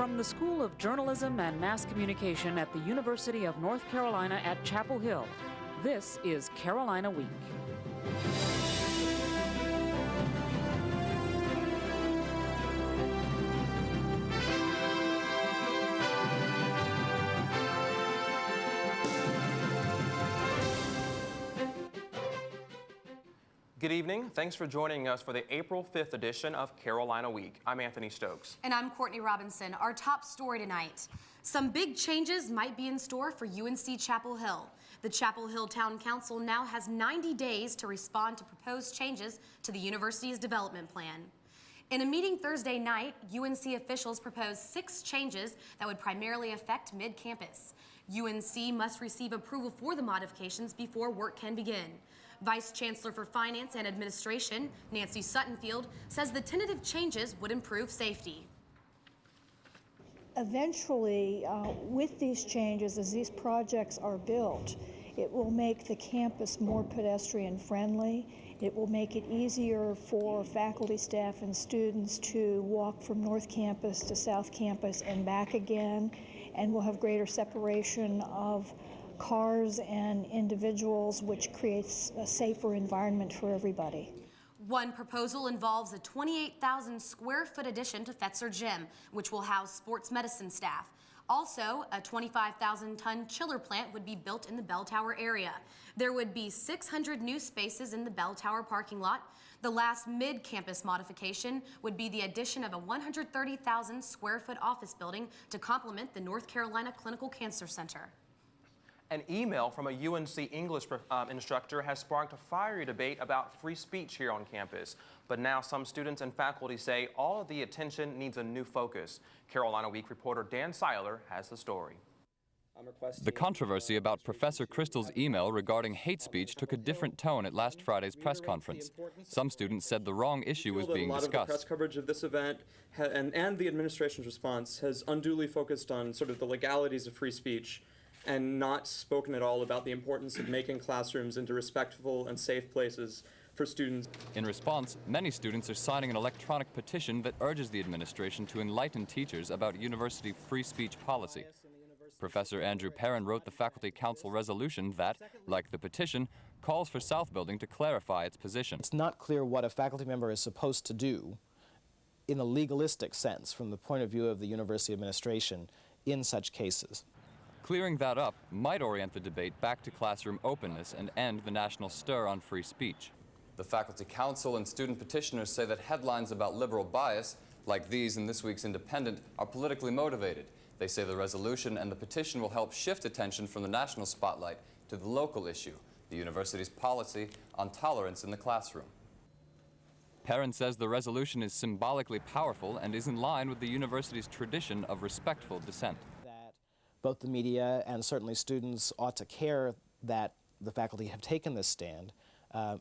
From the School of Journalism and Mass Communication at the University of North Carolina at Chapel Hill, this is Carolina Week. Good evening. Thanks for joining us for the April 5th edition of Carolina Week. I'm Anthony Stokes. And I'm Courtney Robinson. Our top story tonight. Some big changes might be in store for UNC Chapel Hill. The Chapel Hill Town Council now has 90 days to respond to proposed changes to the university's development plan. In a meeting Thursday night, UNC officials proposed 6 changes that would primarily affect mid-campus. UNC must receive approval for the modifications before work can begin. Vice Chancellor for Finance and Administration, Nancy Suttonfield, says the tentative changes would improve safety. Eventually, with these changes, as these projects are built, it will make the campus more pedestrian friendly. It will make it easier for faculty, staff, and students to walk from North Campus to South Campus and back again, and we'll have greater separation of cars and individuals, which creates a safer environment for everybody. One proposal involves a 28,000 square foot addition to Fetzer Gym, which will house sports medicine staff. Also, a 25,000-ton chiller plant would be built in the Bell Tower area. There would be 600 new spaces in the Bell Tower parking lot. The last mid-campus modification would be the addition of a 130,000 square foot office building to complement the North Carolina Clinical Cancer Center. An email from a UNC English instructor has sparked a fiery debate about free speech here on campus. But now some students and faculty say all of the attention needs a new focus. Carolina Week reporter Dan Seiler has the story. The controversy about Professor Crystal's email regarding hate speech took a different tone at last Friday's press conference. Some students said the wrong issue was being discussed. A lot of the press coverage of this event and the administration's response has unduly focused on sort of the legalities of free speech and not spoken at all about the importance of making classrooms into respectful and safe places for students. In response, many students are signing an electronic petition that urges the administration to enlighten teachers about university free speech policy. Professor Andrew Perrin wrote the Faculty Council resolution that, like the petition, calls for South Building to clarify its position. It's not clear what a faculty member is supposed to do in a legalistic sense from the point of view of the university administration in such cases. Clearing that up might orient the debate back to classroom openness and end the national stir on free speech. The Faculty Council and student petitioners say that headlines about liberal bias, like these in this week's Independent, are politically motivated. They say the resolution and the petition will help shift attention from the national spotlight to the local issue, the university's policy on tolerance in the classroom. Perrin says the resolution is symbolically powerful and is in line with the university's tradition of respectful dissent. Both the media and certainly students ought to care that the faculty have taken this stand.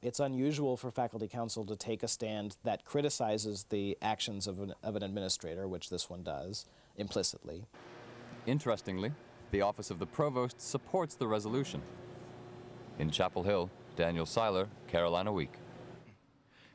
It's unusual for Faculty Council to take a stand that criticizes the actions of an administrator, which this one does, implicitly. Interestingly, the Office of the Provost supports the resolution. In Chapel Hill, Daniel Seiler, Carolina Week.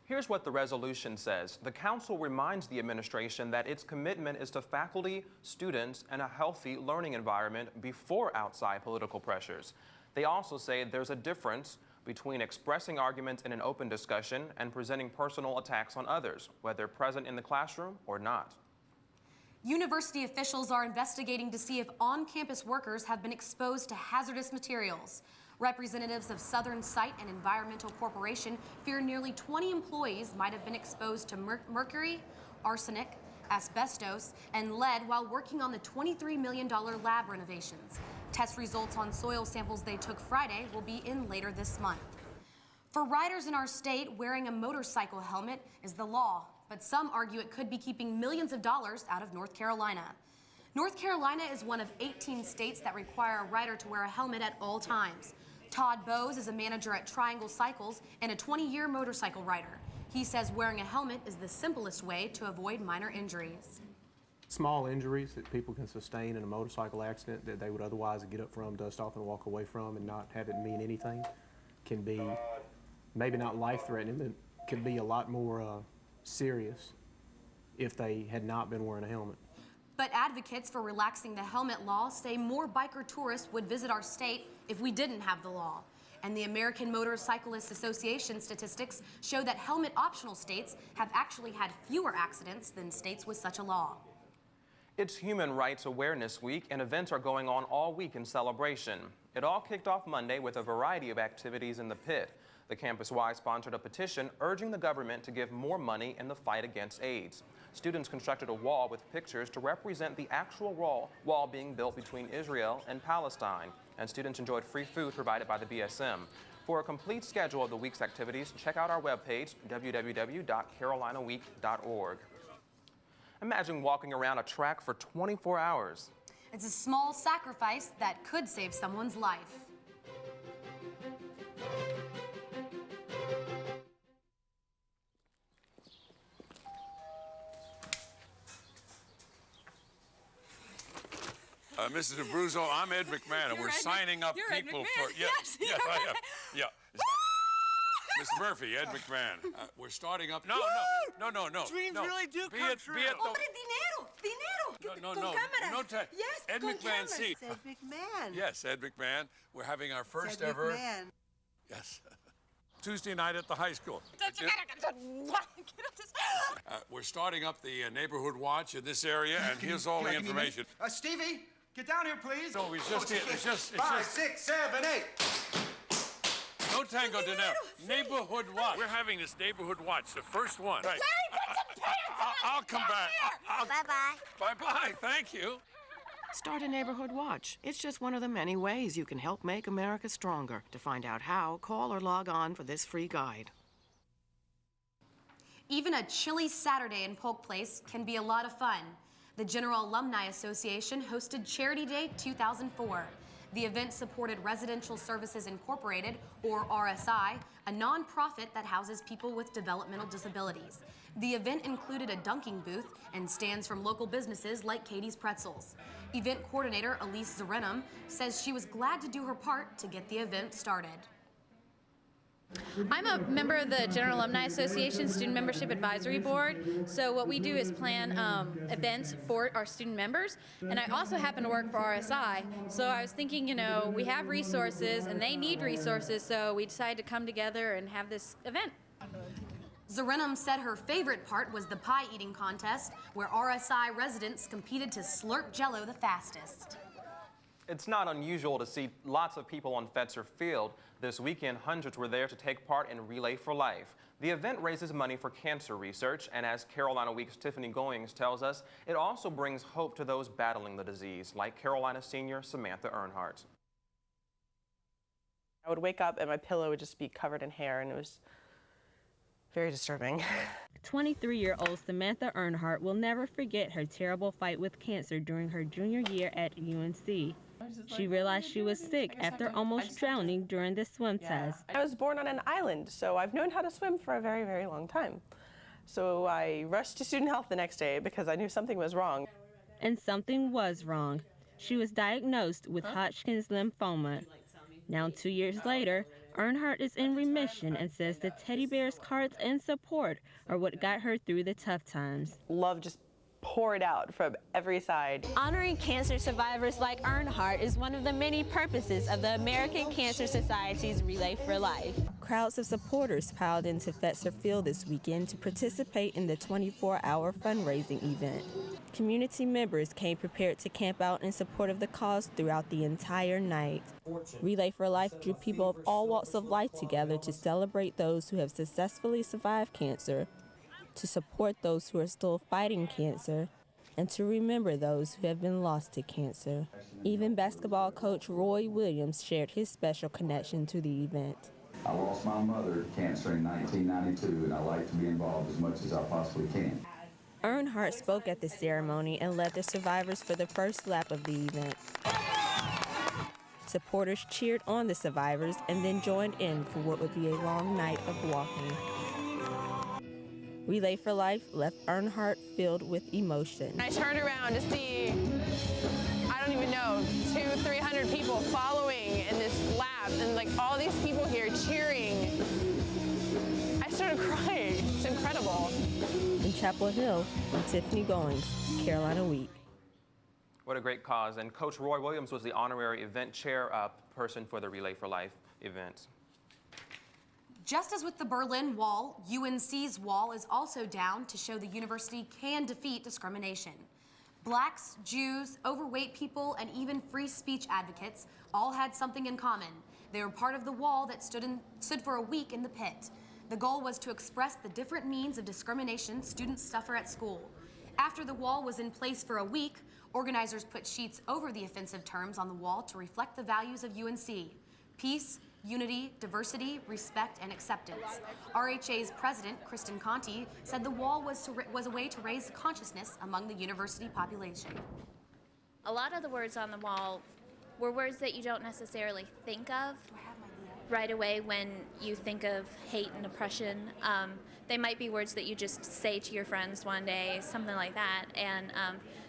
Here's what the resolution says. The council reminds the administration that its commitment is to faculty, students, and a healthy learning environment before outside political pressures. They also say there's a difference between expressing arguments in an open discussion and presenting personal attacks on others, whether present in the classroom or not. University officials are investigating to see if on-campus workers have been exposed to hazardous materials. Representatives of Southern Site and Environmental Corporation fear nearly 20 employees might have been exposed to mercury, arsenic, asbestos, and lead while working on the $23 million lab renovations. Test results on soil samples they took Friday will be in later this month. For riders in our state, wearing a motorcycle helmet is the law, but some argue it could be keeping millions of dollars out of North Carolina. North Carolina is one of 18 states that require a rider to wear a helmet at all times. Todd Bowes is a manager at Triangle Cycles and a 20-year motorcycle rider. He says wearing a helmet is the simplest way to avoid minor injuries. Small injuries that people can sustain in a motorcycle accident that they would otherwise get up from, dust off, and walk away from and not have it mean anything can be maybe not life-threatening, but can be a lot more serious if they had not been wearing a helmet. But advocates for relaxing the helmet law say more biker tourists would visit our state if we didn't have the law. And the American Motorcyclists Association statistics show that helmet-optional states have actually had fewer accidents than states with such a law. It's Human Rights Awareness Week, and events are going on all week in celebration. It all kicked off Monday with a variety of activities in the pit. The campus-wide sponsored a petition urging the government to give more money in the fight against AIDS. Students constructed a wall with pictures to represent the actual wall being built between Israel and Palestine, and students enjoyed free food provided by the BSM. For a complete schedule of the week's activities, check out our webpage, www.carolinaweek.org. Imagine walking around a track for 24 hours. It's a small sacrifice that could save someone's life. Mrs. Abruzzo, I'm Ed McMahon, and we're signing up people for... Yes, I am. Yeah. Mr. Murphy, Ed McMahon. We're starting up... No. Dreams really do come true. Hombre, dinero. No. Con cámara. No time. Yes, Ed con McMahon, cámaras. see. Ed McMahon. Yes, Ed McMahon. We're having our first Ed ever... McMahon. Yes. Tuesday night at the high school. We're starting up the neighborhood watch in this area, and here's all the information. Stevie, get down here, please. No, it's just 5, 6, 7, 8. No tango dinero. Neighborhood watch. We're having this neighborhood watch, the first one. Right. Larry, put some pants on. I'll come back. Bye-bye. Bye-bye. Thank you. Start a neighborhood watch. It's just one of the many ways you can help make America stronger. To find out how, call or log on for this free guide. Even a chilly Saturday in Polk Place can be a lot of fun. The General Alumni Association hosted Charity Day 2004. The event supported Residential Services Incorporated, or RSI, a nonprofit that houses people with developmental disabilities. The event included a dunking booth and stands from local businesses like Katie's Pretzels. Event coordinator Elise Zerenum says she was glad to do her part to get the event started. I'm a member of the General Alumni Association Student Membership Advisory Board. So what we do is plan events for our student members. And I also happen to work for RSI. So I was thinking, we have resources and they need resources. So we decided to come together and have this event. Zerenum said her favorite part was the pie eating contest, where RSI residents competed to slurp Jell-O the fastest. It's not unusual to see lots of people on Fetzer Field. This weekend, hundreds were there to take part in Relay for Life. The event raises money for cancer research, and as Carolina Week's Tiffany Goings tells us, it also brings hope to those battling the disease, like Carolina senior Samantha Earnhardt. I would wake up and my pillow would just be covered in hair, and it was very disturbing. 23-year-old Samantha Earnhardt will never forget her terrible fight with cancer during her junior year at UNC. She realized she was sick after almost drowning during the swim test. I was born on an island, so I've known how to swim for a very, very long time. So I rushed to student health the next day because I knew something was wrong. And something was wrong. She was diagnosed with Hodgkin's lymphoma. Now 2 years later, Earnhardt is in remission and says the teddy bears, cards, and support are what got her through the tough times. Love just poured out from every side. Honoring cancer survivors like Earnhardt is one of the many purposes of the American Cancer Society's Relay for Life. Crowds of supporters piled into Fetzer Field this weekend to participate in the 24-hour fundraising event. Community members came prepared to camp out in support of the cause throughout the entire night. Relay for Life drew people of all walks of life together to celebrate those who have successfully survived cancer, to support those who are still fighting cancer, and to remember those who have been lost to cancer. Even basketball coach Roy Williams shared his special connection to the event. I lost my mother to cancer in 1992, and I like to be involved as much as I possibly can. Earnhardt spoke at the ceremony and led the survivors for the first lap of the event. Supporters cheered on the survivors and then joined in for what would be a long night of walking. Relay for Life left Earnhardt filled with emotion. I turned around to see, I don't even know, 200-300 people following in this lap, and like all these people here cheering. I started crying. It's incredible. In Chapel Hill, I'm Tiffany Goings, Carolina Week. What a great cause. And Coach Roy Williams was the honorary event chair person for the Relay for Life event. Just as with the Berlin Wall, UNC's wall is also down to show the university can defeat discrimination. Blacks, Jews, overweight people, and even free speech advocates all had something in common. They were part of the wall that stood for a week in the pit. The goal was to express the different means of discrimination students suffer at school. After the wall was in place for a week, organizers put sheets over the offensive terms on the wall to reflect the values of UNC: peace, unity, diversity, respect, and acceptance. RHA's president, Kristen Conti, said the wall was a way to raise consciousness among the university population. A lot of the words on the wall were words that you don't necessarily think of right away when you think of hate and oppression. They might be words that you just say to your friends one day, something like that. And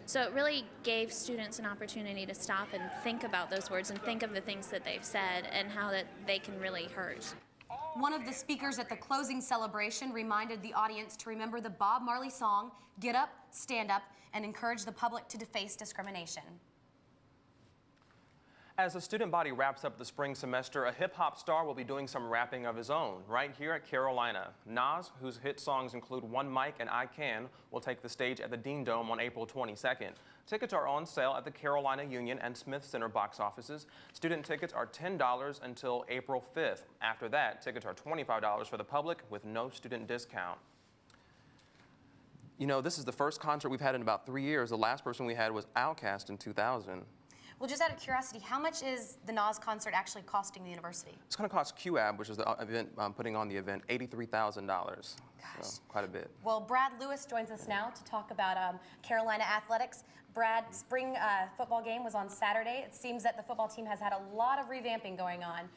so it really gave students an opportunity to stop and think about those words and think of the things that they've said and how that they can really hurt. One of the speakers at the closing celebration reminded the audience to remember the Bob Marley song, "Get Up, Stand Up," and encourage the public to face discrimination. As the student body wraps up the spring semester, a hip-hop star will be doing some rapping of his own right here at Carolina. Nas, whose hit songs include One Mic and I Can, will take the stage at the Dean Dome on April 22nd. Tickets are on sale at the Carolina Union and Smith Center box offices. Student tickets are $10 until April 5th. After that, tickets are $25 for the public with no student discount. You know, this is the first concert we've had in about 3 years. The last person we had was Outkast in 2000. Well, just out of curiosity, how much is the Nas concert actually costing the university? It's going to cost QAB, which is the event putting on the event, $83,000. So quite a bit. Well, Brad Lewis joins us now to talk about Carolina athletics. Brad, spring football game was on Saturday. It seems that the football team has had a lot of revamping going on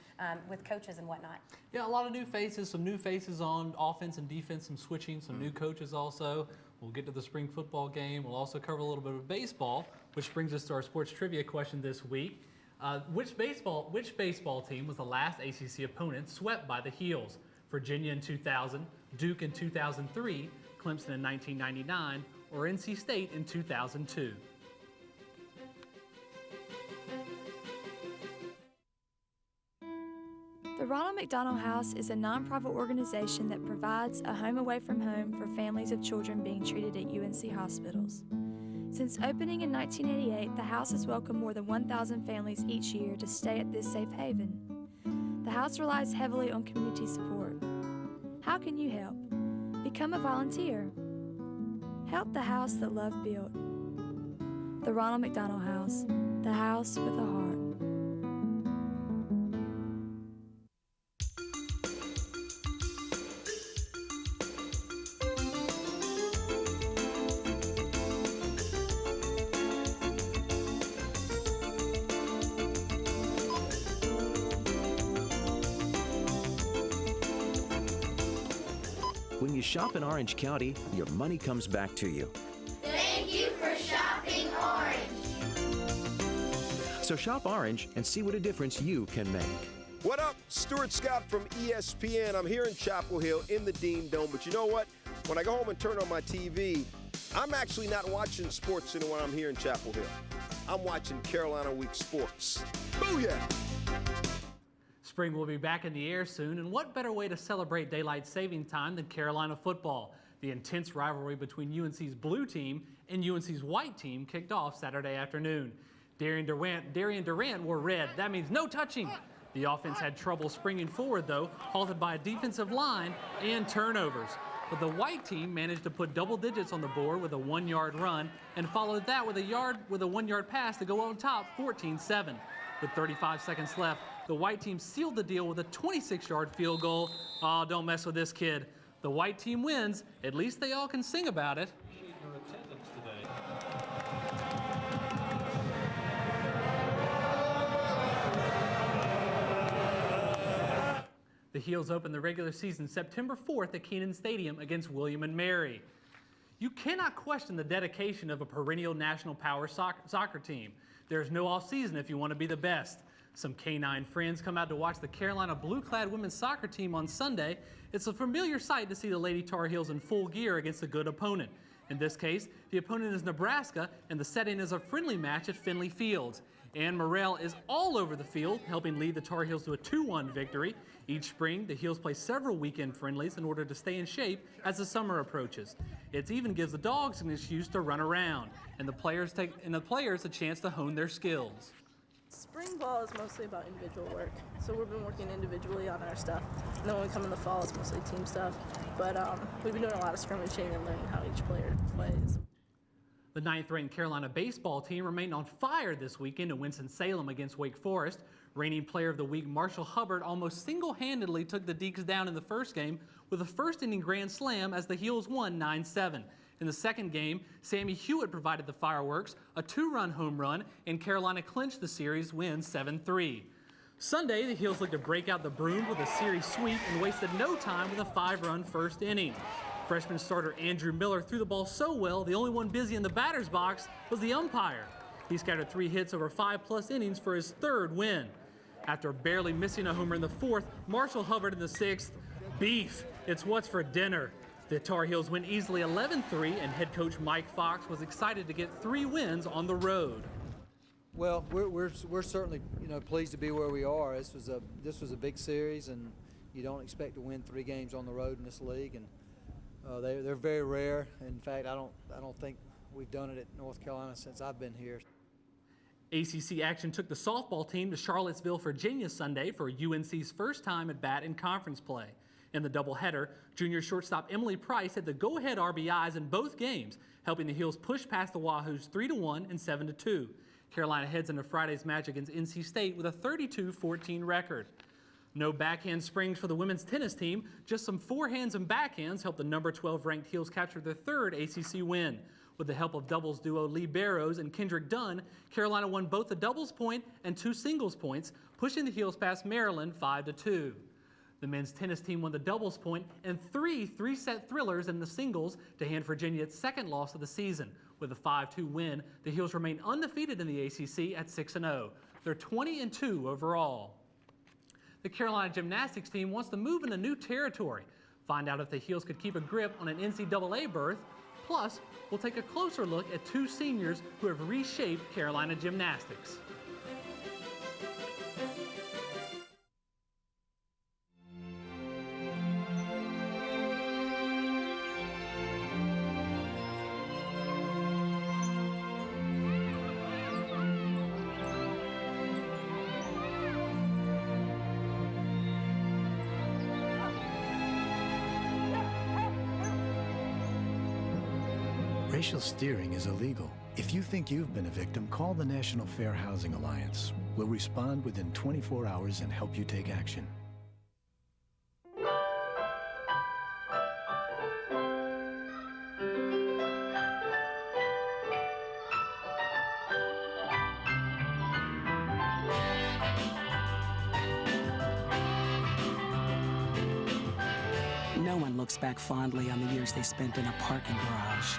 with coaches and whatnot. Yeah, a lot of new faces, some new faces on offense and defense, some switching, some new coaches also. We'll get to the spring football game. We'll also cover a little bit of baseball, which brings us to our sports trivia question this week. Which baseball team was the last ACC opponent swept by the Heels? Virginia in 2000, Duke in 2003, Clemson in 1999, or NC State in 2002? The Ronald McDonald House is a nonprofit organization that provides a home away from home for families of children being treated at UNC hospitals. Since opening in 1988, the house has welcomed more than 1,000 families each year to stay at this safe haven. The house relies heavily on community support. How can you help? Become a volunteer. Help the house that love built. The Ronald McDonald House, the house with a heart. When you shop in Orange County, your money comes back to you. Thank you for shopping Orange. So shop Orange and see what a difference you can make. What up? Stuart Scott from ESPN. I'm here in Chapel Hill in the Dean Dome, but you know what? When I go home and turn on my TV, I'm actually not watching sports anymore. I'm here in Chapel Hill. I'm watching Carolina Week Sports. Booyah! Spring will be back in the air soon, and what better way to celebrate daylight saving time than Carolina football? The intense rivalry between UNC's blue team and UNC's white team kicked off Saturday afternoon. Darian Durant wore red. That means no touching. The offense had trouble springing forward, though, halted by a defensive line and turnovers. But the white team managed to put double digits on the board with a 1-yard run and followed that with a 1-yard pass to go on top 14-7. With 35 seconds left, the white team sealed the deal with a 26-yard field goal. Oh, don't mess with this kid. The white team wins. At least they all can sing about it. The Heels open the regular season September 4th at Kenan Stadium against William & Mary. You cannot question the dedication of a perennial national power soccer team. There's no off-season if you want to be the best. Some K9 friends come out to watch the Carolina blue-clad women's soccer team on Sunday. It's a familiar sight to see the Lady Tar Heels in full gear against a good opponent. In this case, the opponent is Nebraska, and the setting is a friendly match at Finley Fields. Ann Morrell is all over the field, helping lead the Tar Heels to a 2-1 victory. Each spring, the Heels play several weekend friendlies in order to stay in shape as the summer approaches. It even gives the dogs an excuse to run around, and the players a chance to hone their skills. Spring ball is mostly about individual work, so we've been working individually on our stuff. And then when we come in the fall, it's mostly team stuff. But we've been doing a lot of scrimmaging and learning how each player plays. The 9th-ranked Carolina baseball team remained on fire this weekend in Winston-Salem against Wake Forest. Reigning Player of the Week Marshall Hubbard almost single-handedly took the Deacs down in the first game with a first-inning grand slam as the Heels won 9-7. In the second game, Sammy Hewitt provided the fireworks, a 2-run home run, and Carolina clinched the series win 7-3. Sunday, the Heels looked to break out the broom with a series sweep and wasted no time with a 5-run first inning. Freshman starter Andrew Miller threw the ball so well, the only one busy in the batter's box was the umpire. He scattered 3 hits over 5+ innings for his 3rd win. After barely missing a homer in the 4th, Marshall Hubbard in the 6th. Beef, it's what's for dinner. The Tar Heels win easily 11-3, and head coach Mike Fox was excited to get 3 wins on the road. Well, we're certainly pleased to be where we are. This was a big series, and you don't expect to win 3 games on the road in this league, and they're very rare. In fact, I don't think we've done it at North Carolina since I've been here. ACC action took the softball team to Charlottesville, Virginia Sunday for UNC's first time at bat in conference play. In the doubleheader, junior shortstop Emily Price had the go-ahead RBIs in both games, helping the Heels push past the Wahoos 3-1 and 7-2. Carolina heads into Friday's match against NC State with a 32-14 record. No backhand springs for the women's tennis team, just some forehands and backhands helped the number 12 ranked Heels capture their 3rd ACC win. With the help of doubles duo Lee Barrows and Kendrick Dunn, Carolina won both the doubles point and 2 singles points, pushing the Heels past Maryland 5-2. The men's tennis team won the doubles point and 3 3-set thrillers in the singles to hand Virginia its 2nd loss of the season. With a 5-2 win, the Heels remain undefeated in the ACC at 6-0. They're 20-2 overall. The Carolina gymnastics team wants to move into new territory. Find out if the Heels could keep a grip on an NCAA berth. Plus, we'll take a closer look at 2 seniors who have reshaped Carolina gymnastics. Racial steering is illegal. If you think you've been a victim, call the National Fair Housing Alliance. We'll respond within 24 hours and help you take action. No one looks back fondly on the years they spent in a parking garage.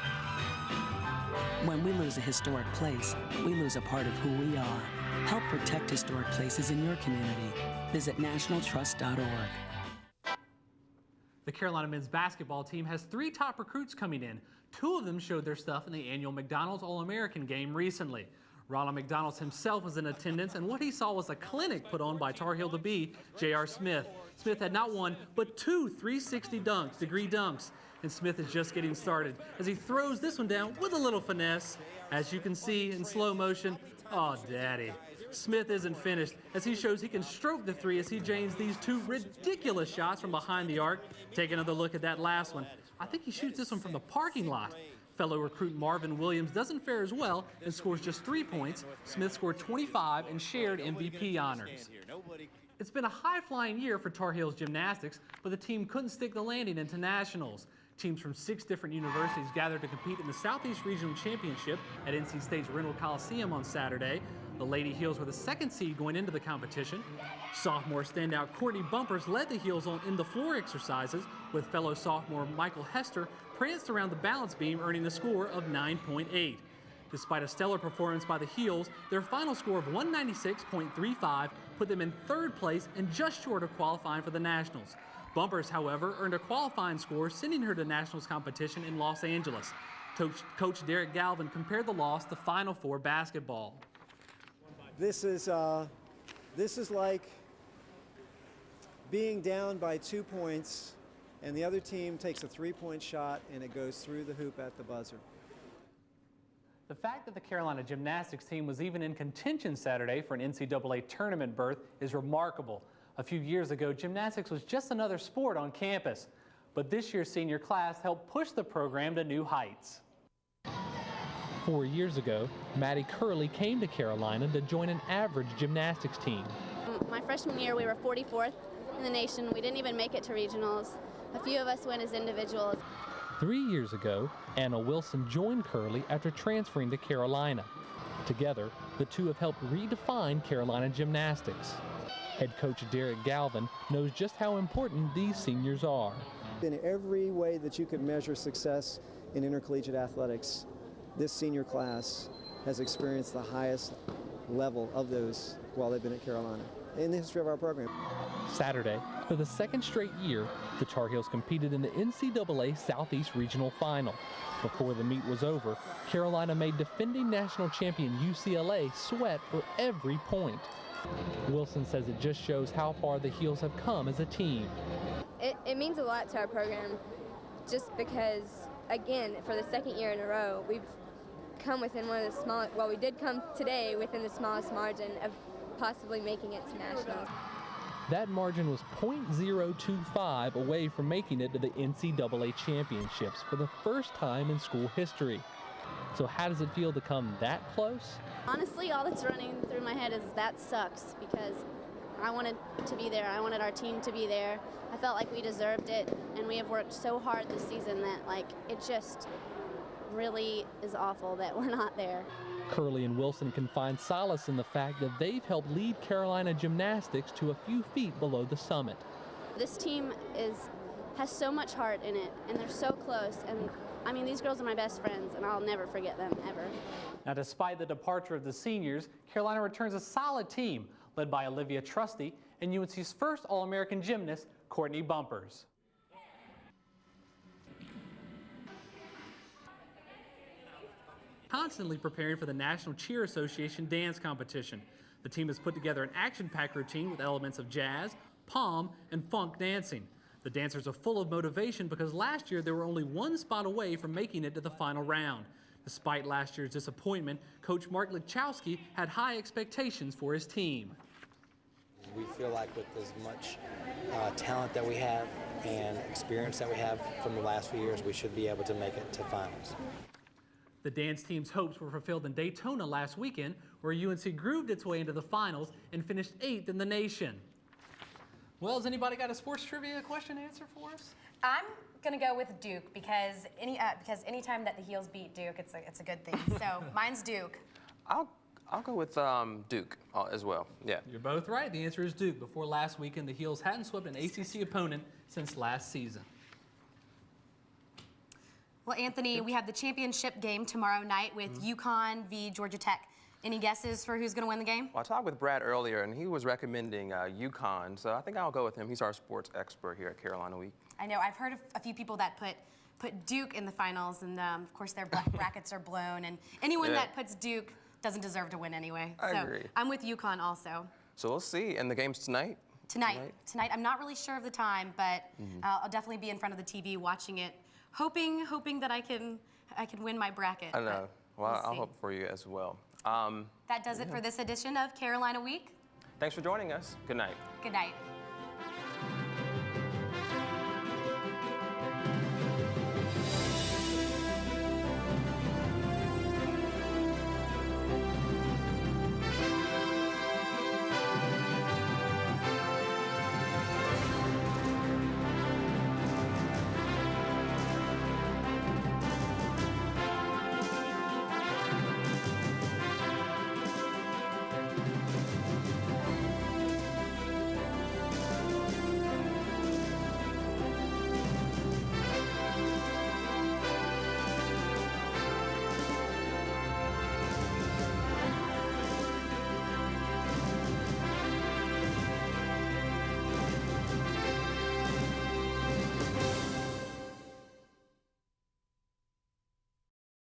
When we lose a historic place, we lose a part of who we are. Help protect historic places in your community. Visit nationaltrust.org. The Carolina men's basketball team has 3 top recruits coming in. 2 of them showed their stuff in the annual McDonald's All-American game recently. Ronald McDonald's himself was in attendance, and what he saw was a clinic put on by Tar Heel to be J.R. Smith. Smith had not 1, but 2 360 degree dunks. And Smith is just getting started as he throws this one down with a little finesse. As you can see in slow motion, oh, daddy. Smith isn't finished as he shows he can stroke the 3 as he drains these 2 ridiculous shots from behind the arc. Take another look at that last one. I think he shoots this one from the parking lot. Fellow recruit Marvin Williams doesn't fare as well and scores just 3 points. Smith scored 25 and shared MVP honors. It's been a high-flying year for Tar Heels gymnastics, but the team couldn't stick the landing into nationals. Teams from 6 different universities gathered to compete in the Southeast Regional Championship at NC State's Reynolds Coliseum on Saturday. The Lady Heels were the 2nd seed going into the competition. Sophomore standout Courtney Bumpers led the Heels in the floor exercises, with fellow sophomore Michael Hester pranced around the balance beam, earning a score of 9.8. Despite a stellar performance by the Heels, their final score of 196.35 put them in 3rd place and just short of qualifying for the Nationals. Bumpers, however, earned a qualifying score, sending her to Nationals competition in Los Angeles. Coach Derek Galvin compared the loss to Final Four basketball. This is like being down by 2 points and the other team takes a 3-point shot and it goes through the hoop at the buzzer. The fact that the Carolina gymnastics team was even in contention Saturday for an NCAA tournament berth is remarkable. A few years ago, gymnastics was just another sport on campus. But this year's senior class helped push the program to new heights. 4 years ago, Maddie Curley came to Carolina to join an average gymnastics team. My freshman year, we were 44th in the nation. We didn't even make it to regionals. A few of us went as individuals. 3 years ago, Anna Wilson joined Curley after transferring to Carolina. Together, the two have helped redefine Carolina gymnastics. Head coach Derek Galvin knows just how important these seniors are. In every way that you could measure success in intercollegiate athletics, this senior class has experienced the highest level of those while they've been at Carolina in the history of our program. Saturday, for the second straight year, the Tar Heels competed in the NCAA Southeast Regional Final. Before the meet was over, Carolina made defending national champion UCLA sweat for every point. Wilson says it just shows how far the Heels have come as a team. It means a lot to our program just because, again, for the second year in a row, we've come within one of the smallest, well, we did come today within the smallest margin of possibly making it to nationals. That margin was .025 away from making it to the NCAA championships for the first time in school history. So how does it feel to come that close? Honestly, all that's running through my head is that sucks because I wanted to be there. I wanted our team to be there. I felt like we deserved it, and we have worked so hard this season that, like, it just really is awful that we're not there. Curley and Wilson can find solace in the fact that they've helped lead Carolina gymnastics to a few feet below the summit. This team has so much heart in it, and they're so close, and I mean, these girls are my best friends, and I'll never forget them, ever. Now, despite the departure of the seniors, Carolina returns a solid team led by Olivia Trusty and UNC's first All-American gymnast, Courtney Bumpers. Constantly preparing for the National Cheer Association dance competition. The team has put together an action-packed routine with elements of jazz, pom, and funk dancing. The dancers are full of motivation because last year they were only one spot away from making it to the final round. Despite last year's disappointment, Coach Mark Lichowski had high expectations for his team. We feel like with as much talent that we have and experience that we have from the last few years, we should be able to make it to finals. The dance team's hopes were fulfilled in Daytona last weekend, where UNC grooved its way into the finals and finished 8th in the nation. Well, has anybody got a sports trivia question to answer for us? I'm gonna go with Duke because anytime that the Heels beat Duke, it's a good thing. So mine's Duke. I'll go with Duke as well. Yeah. You're both right. The answer is Duke. Before last weekend, the Heels hadn't swept an ACC opponent since last season. Well, Anthony, we have the championship game tomorrow night with UConn v. Georgia Tech. Any guesses for who's going to win the game? Well, I talked with Brad earlier, and he was recommending UConn, so I think I'll go with him. He's our sports expert here at Carolina Week. I know. I've heard of a few people that put Duke in the finals, and of course their brackets are blown, and anyone that puts Duke doesn't deserve to win anyway. I agree. I'm with UConn also. So we'll see. And the game's tonight? Tonight. I'm not really sure of the time, but I'll definitely be in front of the TV watching it, hoping that I can win my bracket. I know. Well, I'll hope for you as well. That does it for this edition of Carolina Week. Thanks for joining us. Good night. Good night.